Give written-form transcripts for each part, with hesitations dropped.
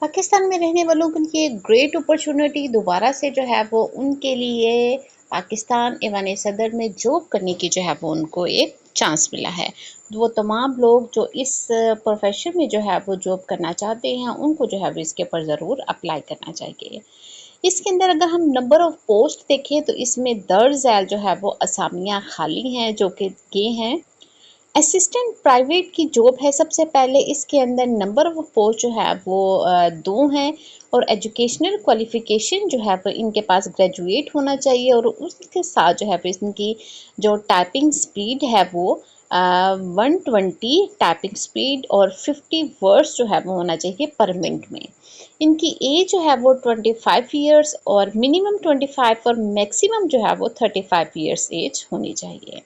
पाकिस्तान में रहने वालों के लिए ग्रेट अपॉर्चुनिटी दोबारा से जो है वो उनके लिए पाकिस्तान ऐवान सदर में जॉब करने की जो है वो उनको एक चांस मिला है। वो तमाम लोग जो इस प्रोफेशन में जो है वो जॉब करना चाहते हैं उनको जो है वो इसके ऊपर ज़रूर अप्लाई करना चाहिए। इसके अंदर अगर हम नंबर ऑफ़ पोस्ट देखें तो इसमें दर्ज झैल जो है वो असामियाँ खाली हैं जो कि ये हैं। असिस्टेंट प्राइवेट की जॉब है सबसे पहले। इसके अंदर नंबर ऑफ पोस्ट जो है वो 2 हैं और एजुकेशनल क्वालिफ़िकेशन जो है वो इनके पास ग्रेजुएट होना चाहिए और उसके साथ जो है वो इनकी जो टाइपिंग स्पीड है वो 120 टाइपिंग स्पीड और 50 वर्ड्स जो है वो होना चाहिए पर मिनट में। इनकी एज जो है वो 25 ईयर्स और मिनिमम 25 और मैक्सिमम जो है वो 35 ईयर्स एज होनी चाहिए।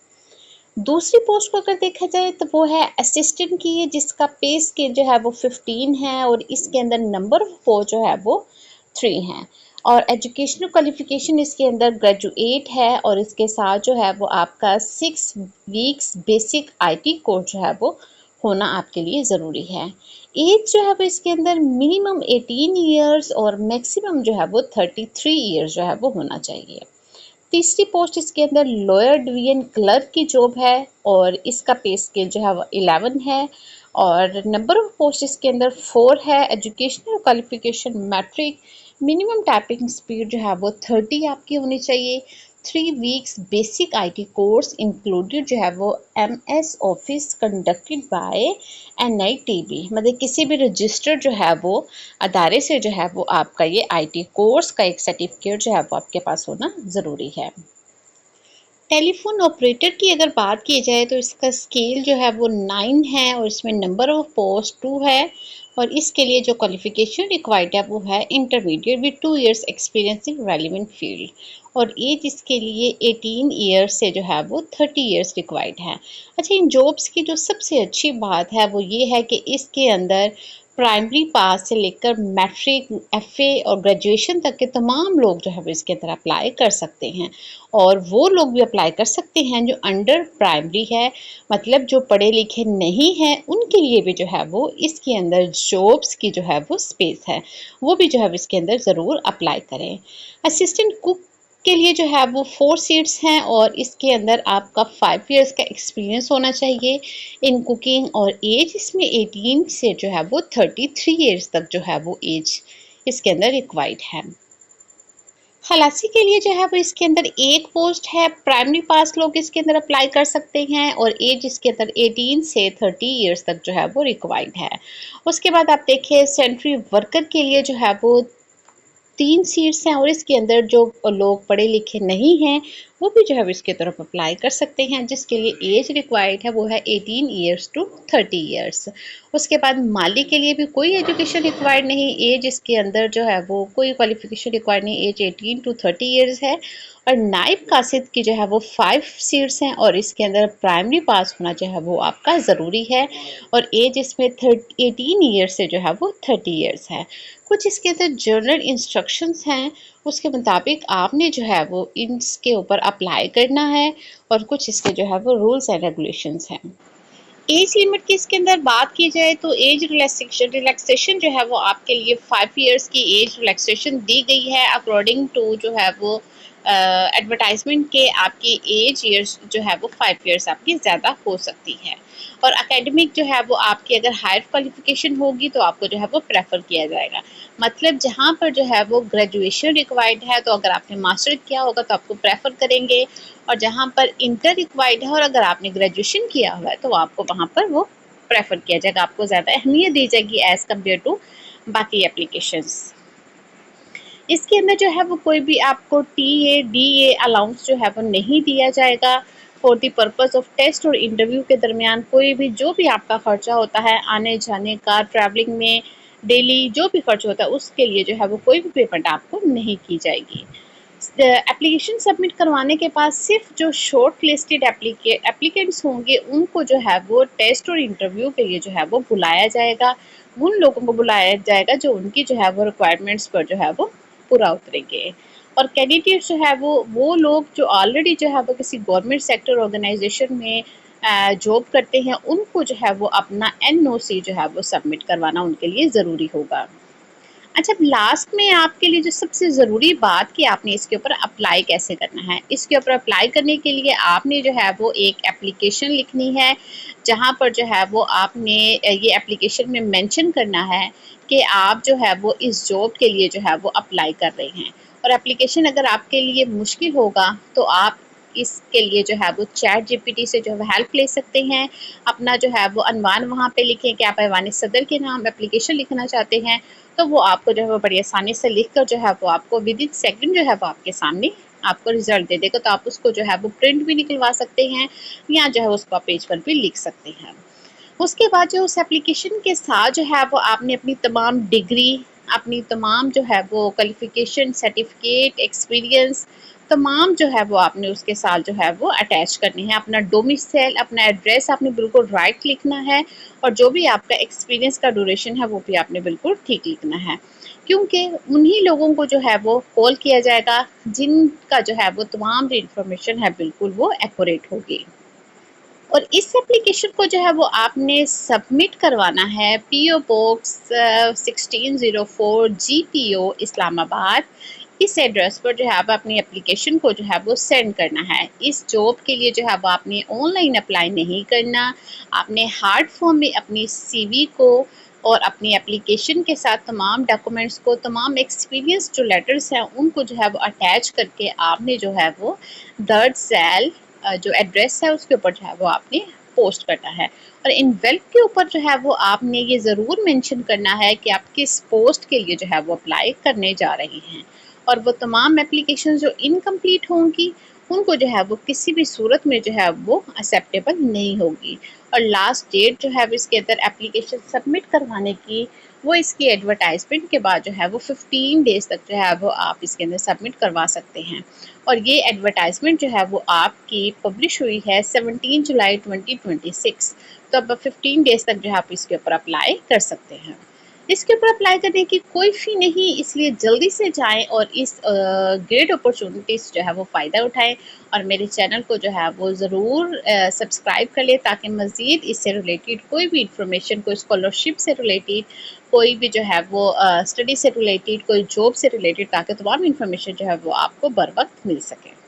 दूसरी पोस्ट को अगर देखा जाए तो वो है असिस्टेंट की, जिसका पे स्केल जो है वो 15 है और इसके अंदर नंबर ऑफ पोस्ट जो है वो 3 हैं और एजुकेशनल क्वालिफिकेशन इसके अंदर ग्रेजुएट है और इसके साथ जो है वो आपका 6 वीक्स बेसिक आईटी कोर्स जो है वो होना आपके लिए ज़रूरी है। एज जो है वो इसके अंदर मिनिमम 18 ईयर्स और मैक्सिमम जो है वो 33 ईयर्स जो है वो होना चाहिए। तीसरी पोस्ट इसके अंदर लोअर डिवीजन क्लर्क की जॉब है और इसका पे स्केल जो है वो 11 है और नंबर ऑफ पोस्ट इसके अंदर 4 है। Educational qualification matric, minimum typing speed जो है वो 30 आपकी होनी चाहिए। 3 weeks basic IT course included जो है वो MS office conducted by NITB, मतलब किसी भी रजिस्टर्ड जो है वो अदारे से जो है वो आपका ये आईटी कोर्स का एक सर्टिफिकेट जो है वो आपके पास होना ज़रूरी है। टेलीफोन ऑपरेटर की अगर बात की जाए तो इसका स्केल जो है वो 9 है और इसमें नंबर ऑफ पोस्ट 2 है और इसके लिए जो क्वालिफिकेशन रिक्वायर्ड है वो है intermediate with 2 years experience in relevant field और एज इसके लिए 18 ईयर्स से जो है वो 30 ईयर्स रिक्वायर्ड है। अच्छा, इन जॉब्स की जो सबसे अच्छी बात है वो ये है कि इसके अंदर प्राइमरी पास से लेकर मैट्रिक, एफए और ग्रेजुएशन तक के तमाम लोग जो है वो इसके अंदर अप्लाई कर सकते हैं और वो लोग भी अप्लाई कर सकते हैं जो अंडर प्राइमरी है, मतलब जो पढ़े लिखे नहीं हैं उनके लिए भी जो है वो इसके अंदर जॉब्स की जो है वो स्पेस है, वो भी जो है इसके अंदर ज़रूर अप्लाई करें। असिस्टेंट कुक के लिए जो है वो 4 सीट्स हैं और इसके अंदर आपका 5 इयर्स का एक्सपीरियंस होना चाहिए इन कुकिंग और एज इसमें 18 से जो है वो 33 इयर्स तक जो है वो एज इसके अंदर रिक्वायर्ड है। खलासी के लिए जो है वो इसके अंदर एक पोस्ट है। प्राइमरी पास लोग इसके अंदर अप्लाई कर सकते हैं और एज इसके अंदर 18 से 30 इयर्स तक जो है वो रिक्वायर्ड है। उसके बाद आप देखिए सेंट्री वर्कर के लिए जो है वो 3 सीट्स हैं और इसके अंदर जो लोग पढ़े लिखे नहीं हैं वो भी जो है इसके तरफ अप्लाई कर सकते हैं, जिसके लिए एज रिक्वायर्ड है वो है 18 ईयर्स टू 30 ईयर्स। उसके बाद माली के लिए भी कोई एजुकेशन रिक्वायर्ड नहीं, एज इसके अंदर जो है वो कोई क्वालिफिकेशन रिक्वायर्ड नहीं, एज 18 टू 30 ईयर्स है। और नाइब कासिद की जो है वो 5 सीट्स हैं और इसके अंदर प्राइमरी पास होना जो है वो आपका ज़रूरी है और एज इसमें 18 ईयर्स से जो है वो 30 ईयर्स है। कुछ इसके अंदर जनरल इंस्ट्रक्शंस हैं, उसके मुताबिक आपने जो है वो इसके ऊपर अप्लाई करना है और कुछ इसके जो है वो रूल्स एंड रेगुलेशंस हैं। एज लिमिट की इसके अंदर बात की जाए तो एज रिलैक्सेशन जो है वो आपके लिए 5 इयर्स की एज रिलैक्सेशन दी गई है अकॉर्डिंग टू जो है वो एडवर्टाइजमेंट के आपकी एज ईयर्स जो है वो 5 इयर्स आपकी ज़्यादा हो सकती है और एकेडमिक जो है वो आपकी अगर हायर क्वालिफिकेशन होगी तो आपको जो है वो प्रेफर किया जाएगा। मतलब जहाँ पर जो है वो ग्रेजुएशन रिक्वायर्ड है तो अगर आपने मास्टर किया होगा तो आपको प्रेफर करेंगे और जहाँ पर इंटर रिक्वायर्ड है और अगर आपने ग्रेजुएशन किया हुआ है तो आपको वहाँ पर वो प्रेफर किया जाएगा, आपको ज़्यादा अहमियत दी जाएगी एज़ कम्पेयर टू बाकी एप्लीकेशंस। इसके अंदर जो है वो कोई भी आपको टीए डीए अलाउंस जो है वो नहीं दिया जाएगा for the purpose of test और इंटरव्यू के दरमियान कोई भी जो भी आपका खर्चा होता है आने जाने का, ट्रैवलिंग में डेली जो भी खर्च होता है उसके लिए जो है वो कोई भी पेमेंट आपको नहीं की जाएगी। एप्लीकेशन सबमिट करवाने के बाद सिर्फ जो शॉर्ट लिस्टेड एप्लीकेंट्स होंगे उनको जो है वो टेस्ट और इंटरव्यू के लिए जो है वो बुलाया जाएगा, उन लोगों को बुलाया जाएगा जो उनकी जो है वो रिक्वायरमेंट्स पर जो है वो पूरा उतरेंगे। और कैंडिडेट जो है वो लोग जो ऑलरेडी जो है वो किसी गवर्नमेंट सेक्टर ऑर्गेनाइजेशन में जॉब करते हैं उनको जो है वो अपना एनओसी जो है वो सबमिट करवाना उनके लिए ज़रूरी होगा। अच्छा, लास्ट में आपके लिए जो सबसे ज़रूरी बात कि आपने इसके ऊपर अप्लाई कैसे करना है। इसके ऊपर अप्लाई करने के लिए आपने जो है वो एक एप्लीकेशन लिखनी है, जहाँ पर जो है वो आपने ये एप्लीकेशन में मेंशन करना है कि आप जो है वो इस जॉब के लिए जो है वो अप्लाई कर रहे हैं। और एप्लीकेशन अगर आपके लिए मुश्किल होगा तो आप इसके लिए जो है वो चैट जीपीटी से जो है हेल्प ले सकते हैं। अपना जो है वो अनवान वहाँ पे लिखें कि आप ऐवान सदर के नाम एप्लीकेशन लिखना चाहते हैं, तो वो आपको जो है वो बड़ी आसानी से लिख कर जो है वो आपको विद इन सेकंड जो है वो आपके सामने आपको रिजल्ट दे देगा। तो आप उसको जो है वो प्रिंट भी निकलवा सकते हैं या जो है उसको आप पेज पर भी लिख सकते हैं। उसके बाद जो उस एप्लीकेशन के साथ जो है वो आपने अपनी तमाम डिग्री, अपनी तमाम जो है वो क्वालिफिकेशन, सर्टिफिकेट, एक्सपीरियंस, तमाम जो है वो आपने उसके साथ जो है वो अटैच करनी है। अपना डोमिसाइल, अपना एड्रेस आपने बिल्कुल राइट लिखना है और जो भी आपका एक्सपीरियंस का ड्यूरेशन है वो भी आपने बिल्कुल ठीक लिखना है, क्योंकि उन्हीं लोगों को जो है वो कॉल किया जाएगा जिनका जो है वो तमाम इंफॉर्मेशन है बिल्कुल वो एक्यूरेट होगी। और इस एप्लीकेशन को जो है वो आपने सबमिट करवाना है पीओ बॉक्स 1604 GPO इस्लामाबाद। इस एड्रेस पर जो है आप अपनी एप्लीकेशन को जो है वो सेंड करना है। इस जॉब के लिए जो है वो आपने ऑनलाइन अप्लाई नहीं करना, आपने हार्ड फॉर्म में अपनी सीवी को और अपनी एप्लीकेशन के साथ तमाम डॉक्यूमेंट्स को, तमाम एक्सपीरियंस जो लेटर्स हैं उनको जो है वो अटैच करके आपने जो है वो दर्ज सेल जो एड्रेस है उसके ऊपर जो है वो आपने पोस्ट करना है। और इनवेल्प के ऊपर जो है वो आपने ये ज़रूर मेंशन करना है कि आप किस पोस्ट के लिए जो है वो अप्लाई करने जा रही हैं। और वो तमाम एप्लीकेशन जो इनकम्प्लीट होंगी उनको जो है वो किसी भी सूरत में जो है वो एक्सेप्टेबल नहीं होगी। और लास्ट डेट जो है वो इसके अंदर एप्लीकेशन सबमिट करवाने की, वो इसकी एडवर्टाइजमेंट के बाद जो है वो 15 डेज़ तक जो है वो आप इसके अंदर सबमिट करवा सकते हैं। और ये एडवर्टाइजमेंट जो है वो आपकी पब्लिश हुई है 17 जुलाई 2026। तो अब 15 डेज़ तक जो है आप इसके ऊपर अप्लाई कर सकते हैं। इसके ऊपर अप्लाई करने की कोई फ़ी नहीं, इसलिए जल्दी से जाएं और इस ग्रेट अपॉर्चुनिटीज़ जो है वो फ़ायदा उठाएं। और मेरे चैनल को जो है वो ज़रूर सब्सक्राइब कर लें ताकि मज़ीद इससे रिलेटेड कोई भी इंफॉर्मेशन, कोई स्कॉलरशिप से रिलेटेड, कोई भी जो है वो स्टडी से रिलेटेड, कोई जॉब से रिलेटेड, ताकि तमाम इंफॉर्मेशन जो है वो आपको बर वक्त मिल सके।